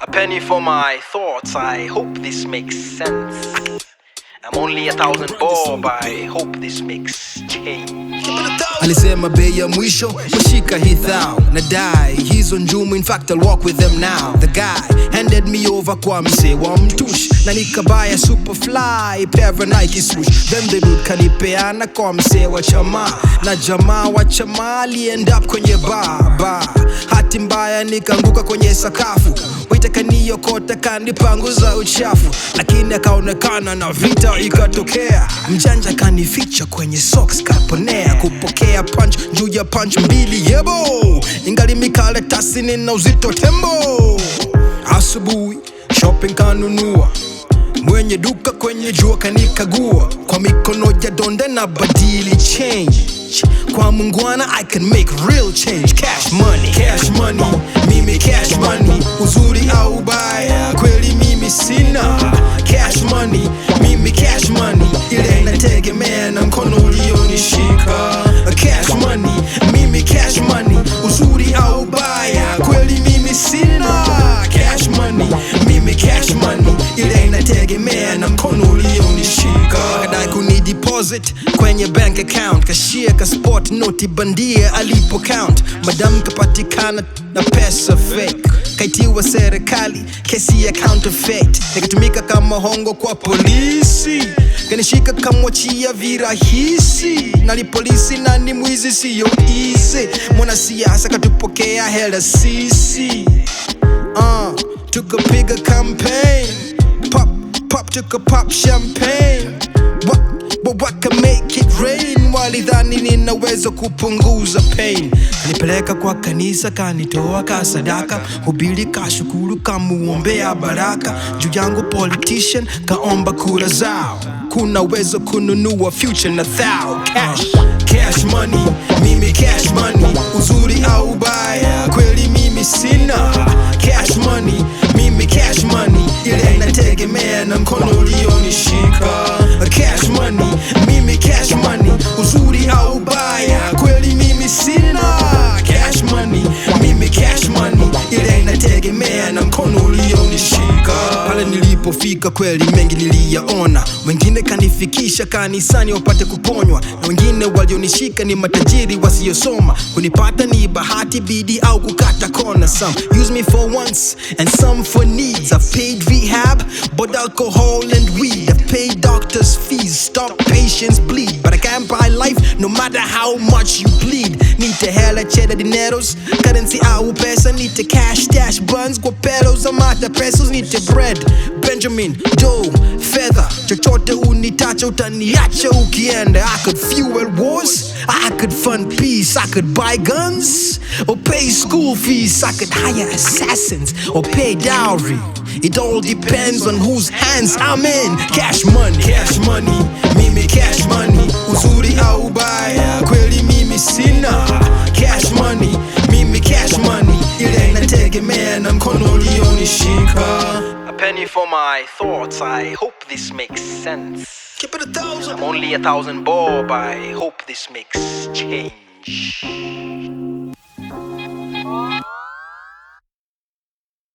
A penny for my thoughts, I hope this makes sense. I'm only 1,000 bob, I hope this makes change. Alisema bei ya mwisho, mashika hii thou nadai hizo njumu, in fact I'll walk with them now. The guy handed me over kwa mse wa mtush, na nikabaya superfly pair of Nike swoosh. Then the dude kanipeana kwa mse wa chama, na jamaa wa chama ali-end up kwenye bar. Hati mbaya nikaanguka kwenye sakafu, waita kaniokota kanipanguza uchafu, lakini akaonekana na vita ikatokea. Mjanja kanificha kwenye socks kaponea, kupokea punch juu ya punch mbili yebo, ingali mikaratasi nina uzito tembo. Asubuhi shopping kanunua, mwenye duka kwenye jua kanikagua, kwa mikono ya donde na badili change. Kwa mungwana I can make real change. Cash money, mimi cash money. Uzuri au baya, kweli mimi sina. Cash money, mimi cash money. Ile inategemea na mkono ulionishika. Cash money, mimi cash money. Uzuri au baya, kweli mimi sina. Cash money, mimi cash money. Ile inategemea na mkono ulionishika. Kadai kuni deposit kwenye bank account, kashia ka sport noti bandia alipo count. Madam kapatikana na pesa fake, kaitiwa serikali kesi ya counterfeit. Nikatumika kama hongo kwa polisi, kanishika kamwachia virahisi. Nali polisi nani mwizi siyo easy, mwana siasa katupokea hela sisi. Tukapiga campaign, pop took a pop champagne. What can make it rain? Walidhani ninaweza kupunguza pain. Kanipeleka kwa kanisa, kanitoa kasadaka, hubiri kashukuru, kamuombea baraka. Juu yangu politician, kaomba kura zao, kuna uwezo kununua future na thou. Cash money, mimi cash money. Uzuri au baya, kweli mimi sina. Cash money, mimi cash money. Ile inategemea na mkono ulionishika. Cash money, mimi cash money. Uzuri au baya, kweli mimi sina. Cash money, mimi cash money. Ile inategemea na mkono ulionishika. Pale nilipofika kweli mengi niliyaona, wengine kanifikisha kanisani wapate kuponywa, na wengine walionishika ni matajiri wasiosoma. Kunipata ni bahati, bidii au kukata kona. Some use me for once and some for needs. I've paid rehab, bought alcohol and weed. I've paid doctors fees, stop patients bleed. But I can't buy life no matter how much you plead. Need to hella cheddar dineros, currency au pesa. Need to cash dash buns, guaperos, amata pesos. Need to bread, Benjamin, dough, feather. Chochote unitacha utaniacha ukienda. I could fuel wars, I could fund peace. I could buy guns or pay school fees. I could hire assassins or pay dowry. It all depends on whose hands I'm in. Cash money, mimi cash money. Uzuri au baya, kweli mimi sina. Cash money, mimi cash money. Ile inategemea na mkono ulionishika. A penny for my thoughts, I hope this makes sense. Keep it 1,000. I'm only 1,000 bob, I hope this makes change.